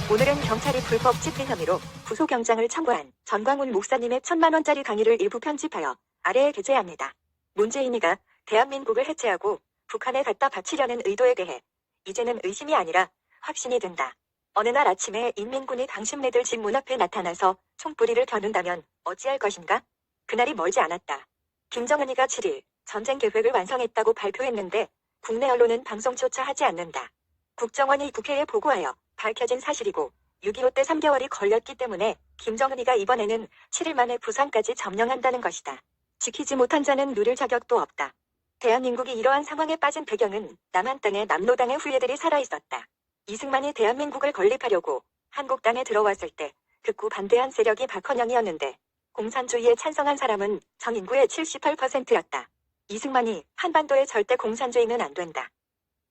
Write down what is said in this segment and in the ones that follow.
오늘은 경찰이 불법 집회 혐의로 구속영장을 청구한 전광훈 목사님의 1,000만원짜리 강의를 일부 편집하여 아래에 게재합니다. 문재인이가 대한민국을 해체하고 북한에 갖다 바치려는 의도에 대해 이제는 의심이 아니라 확신이 든다. 어느 날 아침에 인민군이 당신네들 집 문 앞에 나타나서 총뿌리를 겨눈다면 어찌할 것인가? 그날이 멀지 않았다. 김정은이가 7일 전쟁 계획을 완성했다고 발표했는데 국내 언론은 방송조차 하지 않는다. 국정원이 국회에 보고하여 밝혀진 사실이고 6.25 때 3개월이 걸렸기 때문에 김정은이가 이번에는 7일 만에 부산까지 점령한다는 것이다. 지키지 못한 자는 누릴 자격도 없다. 대한민국이 이러한 상황에 빠진 배경은 남한 땅에 남로당의 후예들이 살아있었다. 이승만이 대한민국을 건립하려고 한국땅에 들어왔을 때 극구 반대한 세력이 박헌영이었는데 공산주의에 찬성한 사람은 전 인구의 78%였다. 이승만이 한반도에 절대 공산주의는 안 된다.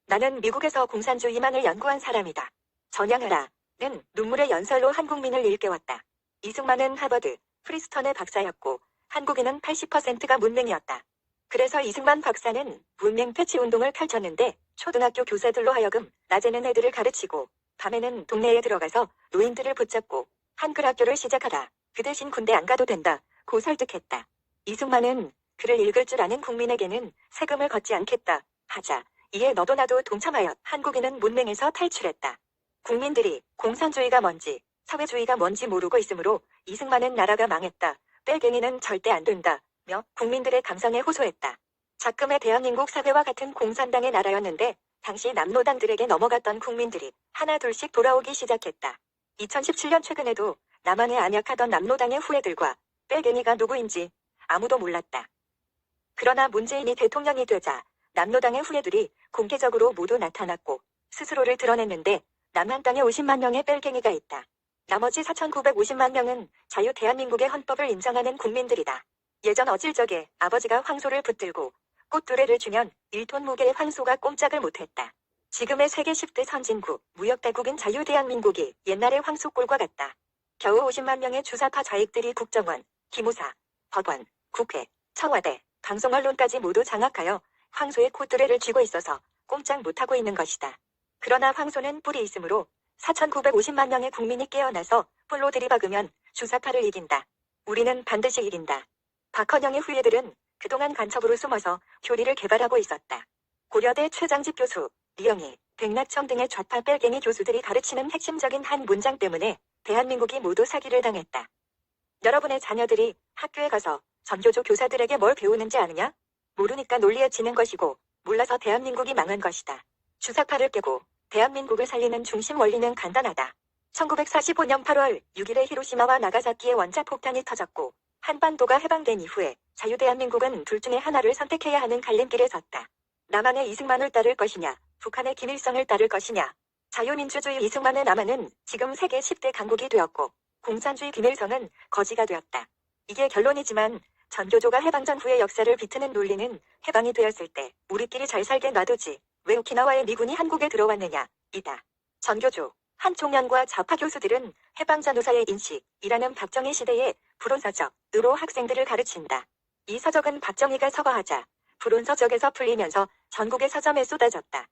나는 미국에서 공산주의만을 연구한 사람이다. 전향하라는 눈물의 연설로 한국민을 일깨웠다. 이승만은 하버드, 프리스턴의 박사였고 한국인은 80%가 문맹이었다. 그래서 이승만 박사는 문맹 폐치 운동을 펼쳤는데 초등학교 교사들로 하여금 낮에는 애들을 가르치고 밤에는 동네에 들어가서 노인들을 붙잡고 한글 학교를 시작하라. 그 대신 군대 안 가도 된다. 고 설득했다. 이승만은 글을 읽을 줄 아는 국민에게는 세금을 걷지 않겠다. 하자. 이에 너도 나도 동참하여 한국인은 문맹에서 탈출했다. 국민들이 공산주의가 뭔지 사회주의가 뭔지 모르고 있으므로 이승만은 나라가 망했다. 빨갱이는 절대 안 된다. 며 국민들의 감상에 호소했다. 작금의 대한민국 사회와 같은 공산당의 나라였는데 당시 남로당들에게 넘어갔던 국민들이 하나 둘씩 돌아오기 시작했다. 2017년 최근에도 남한에 안약하던 남로당의 후예들과 빨갱이가 누구인지 아무도 몰랐다. 그러나 문재인이 대통령이 되자 남로당의 후예들이 공개적으로 모두 나타났고 스스로를 드러냈는데 남한 땅에 50만 명의 빨갱이가 있다. 나머지 4,950만 명은 자유 대한민국의 헌법을 인정하는 국민들이다. 예전 어질 적에 아버지가 황소를 붙들고 꽃두레를 주면 1톤 무게의 황소가 꼼짝을 못했다. 지금의 세계 10대 선진국, 무역다국인 자유대한민국이 옛날의 황소꼴과 같다. 겨우 50만 명의 주사파 좌익들이 국정원, 기무사, 법원, 국회, 청와대, 방송 언론까지 모두 장악하여 황소의 꽃두레를 쥐고 있어서 꼼짝 못하고 있는 것이다. 그러나 황소는 뿔이 있으므로 4,950만 명의 국민이 깨어나서 뿔로 들이박으면 주사파를 이긴다. 우리는 반드시 이긴다. 박헌영의 후예들은 그동안 간첩으로 숨어서 교리를 개발하고 있었다. 고려대 최장집 교수, 리영희, 백낙청 등의 좌파 빨갱이 교수들이 가르치는 핵심적인 한 문장 때문에 대한민국이 모두 사기를 당했다. 여러분의 자녀들이 학교에 가서 전교조 교사들에게 뭘 배우는지 아느냐? 모르니까 논리에 지는 것이고 몰라서 대한민국이 망한 것이다. 주사파를 깨고 대한민국을 살리는 중심 원리는 간단하다. 1945년 8월 6일에 히로시마와 나가사키의 원자폭탄이 터졌고 한반도가 해방된 이후에 자유대한민국은 둘 중에 하나를 선택해야 하는 갈림길에 섰다. 남한의 이승만을 따를 것이냐, 북한의 김일성을 따를 것이냐. 자유민주주의 이승만의 남한은 지금 세계 10대 강국이 되었고 공산주의 김일성은 거지가 되었다. 이게 결론이지만 전교조가 해방 전후의 역사를 비트는 논리는 해방이 되었을 때 우리끼리 잘 살게 놔두지 왜 오키나와의 미군이 한국에 들어왔느냐 이다. 전교조 한 총련과 좌파 교수들은 해방 전후사의 인식이라는 박정희 시대의 불온서적으로 학생들을 가르친다. 이 서적은 박정희가 서거하자 불온서적에서 풀리면서 전국의 서점에 쏟아졌다.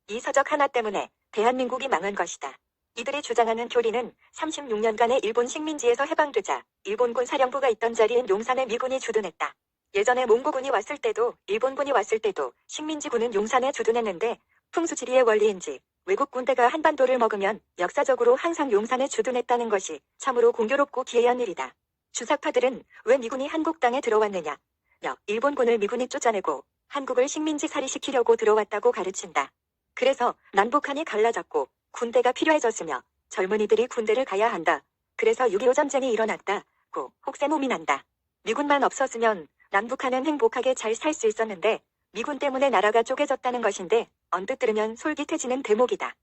이 서적 하나 때문에 대한민국이 망한 것이다. 이들이 주장하는 교리는 36년간의 일본 식민지에서 해방되자 일본군 사령부가 있던 자리인 용산에 미군이 주둔했다. 예전에 몽고군이 왔을 때도 일본군이 왔을 때도 식민지군은 용산에 주둔했는데 풍수지리의 원리인지 외국 군대가 한반도를 먹으면 역사적으로 항상 용산에 주둔했다는 것이 참으로 공교롭고 기이한 일이다. 주사파들은 왜 미군이 한국 땅에 들어왔느냐? 일본군을 미군이 쫓아내고 한국을 식민지 살이시키려고 들어왔다고 가르친다. 그래서 남북한이 갈라졌고 군대가 필요해졌으며 젊은이들이 군대를 가야 한다. 그래서 6.25 전쟁이 일어났다고 혹세무미 난다. 미군만 없었으면 남북한은 행복하게 잘 살 수 있었는데 미군 때문에 나라가 쪼개졌다는 것인데 언뜻 들으면 솔깃해지는 대목이다.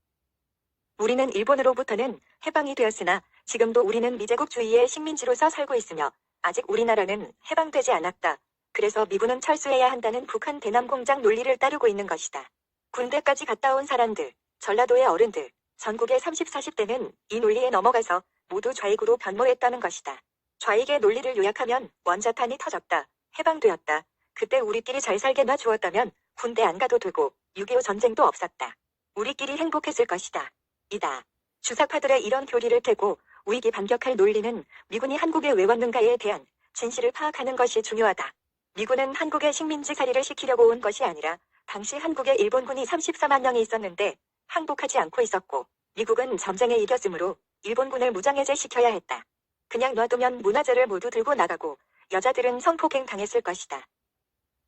우리는 일본으로부터는 해방이 되었으나 지금도 우리는 미제국주의의 식민지로서 살고 있으며 아직 우리나라는 해방되지 않았다. 그래서 미군은 철수해야 한다는 북한 대남 공작 논리를 따르고 있는 것이다. 군대까지 갔다 온 사람들, 전라도의 어른들, 전국의 30, 40대는 이 논리에 넘어가서 모두 좌익으로 변모했다는 것이다. 좌익의 논리를 요약하면 원자탄이 터졌다. 해방되었다. 그때 우리끼리 잘 살게 놔주었다면 군대 안 가도 되고 6.25 전쟁도 없었다. 우리끼리 행복했을 것이다. 이다. 주사파들의 이런 교리를 깨고 우익이 반격할 논리는 미군이 한국에 왜 왔는가에 대한 진실을 파악하는 것이 중요하다. 미군은 한국의 식민지살이를 시키려고 온 것이 아니라 당시 한국에 일본군이 34만 명이 있었는데 항복하지 않고 있었고 미국은 전쟁에 이겼으므로 일본군을 무장해제시켜야 했다. 그냥 놔두면 문화재를 모두 들고 나가고 여자들은 성폭행 당했을 것이다.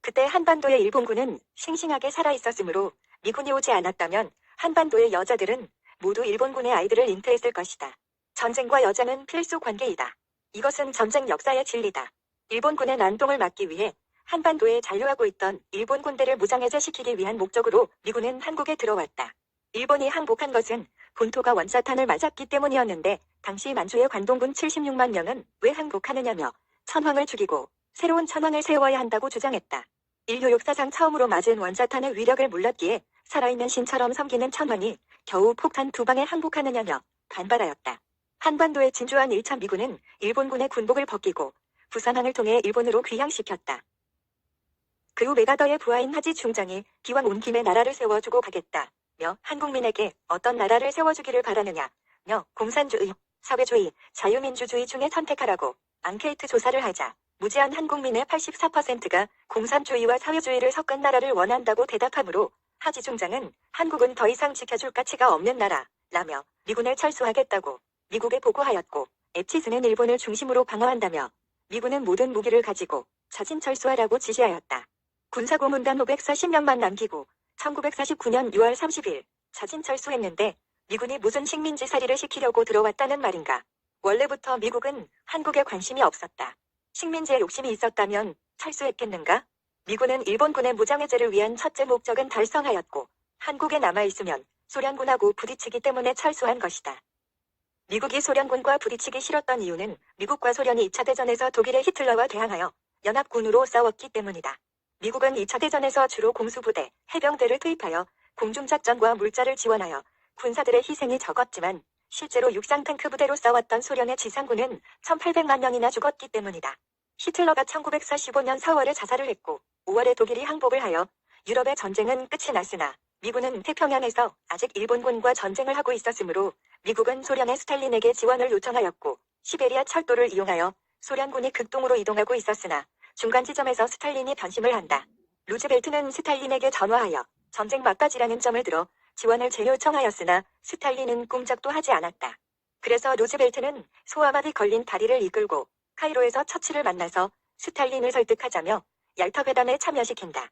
그때 한반도의 일본군은 싱싱하게 살아있었으므로 미군이 오지 않았다면 한반도의 여자들은 모두 일본군의 아이들을 잉태했을 것이다. 전쟁과 여자는 필수 관계이다. 이것은 전쟁 역사의 진리다. 일본군의 난동을 막기 위해 한반도에 잔류하고 있던 일본 군대를 무장해제시키기 위한 목적으로 미군은 한국에 들어왔다. 일본이 항복한 것은 본토가 원자탄을 맞았기 때문이었는데 당시 만주의 관동군 76만 명은 왜 항복하느냐며 천황을 죽이고 새로운 천황을 세워야 한다고 주장했다. 인류 역사상 처음으로 맞은 원자탄의 위력을 몰랐기에 살아있는 신처럼 섬기는 천황이 겨우 폭탄 2방에 항복하느냐며 반발하였다. 한반도에 진주한 1차 미군은 일본군의 군복을 벗기고 부산항을 통해 일본으로 귀향시켰다. 그 후 메가더의 부하인 하지 중장이 기왕 온 김에 나라를 세워주고 가겠다. 며 한국민에게 어떤 나라를 세워주기를 바라느냐 며 공산주의, 사회주의, 자유민주주의 중에 선택하라고 앙케이트 조사를 하자 무지한 한국민의 84%가 공산주의와 사회주의를 섞은 나라를 원한다고 대답하므로 하지 중장은 한국은 더 이상 지켜줄 가치가 없는 나라라며 미군을 철수하겠다고 미국에 보고하였고 에치스는 일본을 중심으로 방어한다며 미군은 모든 무기를 가지고 자진 철수하라고 지시하였다. 군사고문단 540명만 남기고 1949년 6월 30일 자진 철수했는데 미군이 무슨 식민지살이를 시키려고 들어왔다는 말인가. 원래부터 미국은 한국에 관심이 없었다. 식민지에 욕심이 있었다면 철수했겠는가? 미군은 일본군의 무장해제를 위한 첫째 목적은 달성하였고 한국에 남아있으면 소련군하고 부딪히기 때문에 철수한 것이다. 미국이 소련군과 부딪히기 싫었던 이유는 미국과 소련이 2차 대전에서 독일의 히틀러와 대항하여 연합군으로 싸웠기 때문이다. 미국은 2차 대전에서 주로 공수부대, 해병대를 투입하여 공중작전과 물자를 지원하여 군사들의 희생이 적었지만 실제로 육상 탱크 부대로 싸웠던 소련의 지상군은 1800만 명이나 죽었기 때문이다. 히틀러가 1945년 4월에 자살을 했고 5월에 독일이 항복을 하여 유럽의 전쟁은 끝이 났으나 미군은 태평양에서 아직 일본군과 전쟁을 하고 있었으므로 미국은 소련의 스탈린에게 지원을 요청하였고 시베리아 철도를 이용하여 소련군이 극동으로 이동하고 있었으나 중간 지점에서 스탈린이 변심을 한다. 루즈벨트는 스탈린에게 전화하여 전쟁 막바지라는 점을 들어 지원을 재요청하였으나 스탈린은 꼼짝도 하지 않았다. 그래서 루즈벨트는 소아마비 걸린 다리를 이끌고 카이로에서 처치를 만나서 스탈린을 설득하자며 얄터 회담에 참여시킨다.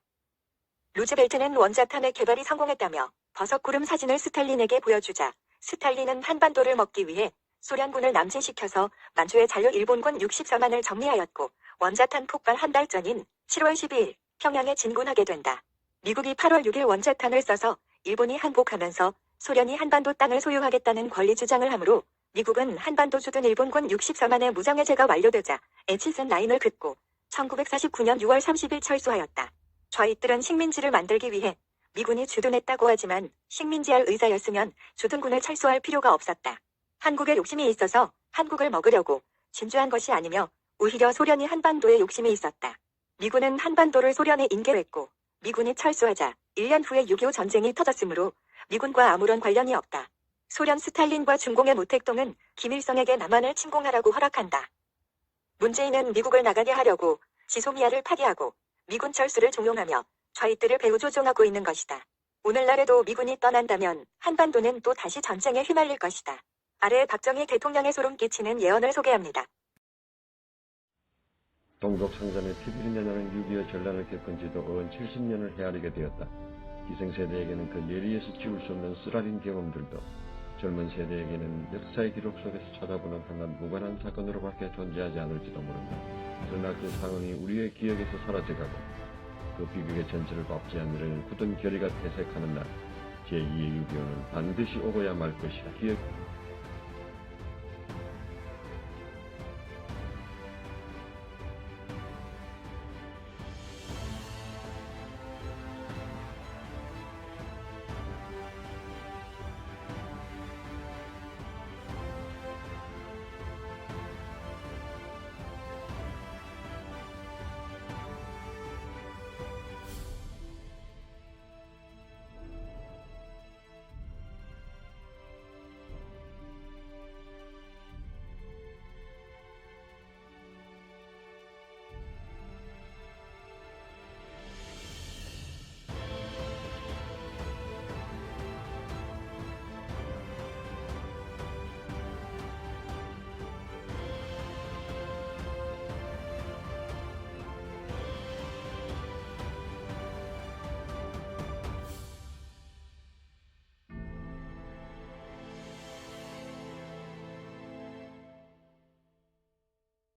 루즈벨트는 원자탄의 개발이 성공했다며 버섯구름 사진을 스탈린에게 보여주자 스탈린은 한반도를 먹기 위해 소련군을 남진시켜서 만주에 잔류 일본군 64만을 정리하였고 원자탄 폭발 한 달 전인 7월 12일 평양에 진군하게 된다. 미국이 8월 6일 원자탄을 써서 일본이 항복하면서 소련이 한반도 땅을 소유하겠다는 권리 주장을 하므로 미국은 한반도 주둔 일본군 64만의 무장해제가 완료되자 에치슨 라인을 긋고 1949년 6월 30일 철수하였다. 좌익들은 식민지를 만들기 위해 미군이 주둔했다고 하지만 식민지할 의사였으면 주둔군을 철수할 필요가 없었다. 한국에 욕심이 있어서 한국을 먹으려고 진주한 것이 아니며 오히려 소련이 한반도에 욕심이 있었다. 미군은 한반도를 소련에 인계했고 미군이 철수하자 1년 후에 6.25 전쟁이 터졌으므로 미군과 아무런 관련이 없다. 소련 스탈린과 중공의 모택동은 김일성에게 남한을 침공하라고 허락한다. 문재인은 미국을 나가게 하려고 지소미아를 파기하고 미군 철수를 종용하며 좌익들을 배후 조종하고 있는 것이다. 오늘날에도 미군이 떠난다면 한반도는 또 다시 전쟁에 휘말릴 것이다. 아래 박정희 대통령의 소름 끼치는 예언을 소개합니다. 동족상잔의 피비린내나는 6.25 전란을 겪은 지도 어언 70년을 헤아리게 되었다. 기성세대에게는 그 예리에서 지울 수 없는 쓰라린 경험들도 젊은 세대에게는 역사의 기록 속에서 찾아보는 하나는 무관한 사건으로밖에 존재하지 않을지도 모른다. 그러나 그 상황이 우리의 기억에서 사라져가고 그 비극의 전체를 덮지 않으려는 굳은 결의가 퇴색하는 날 제2의 6.25는 반드시 오고야 말 것이다. 기억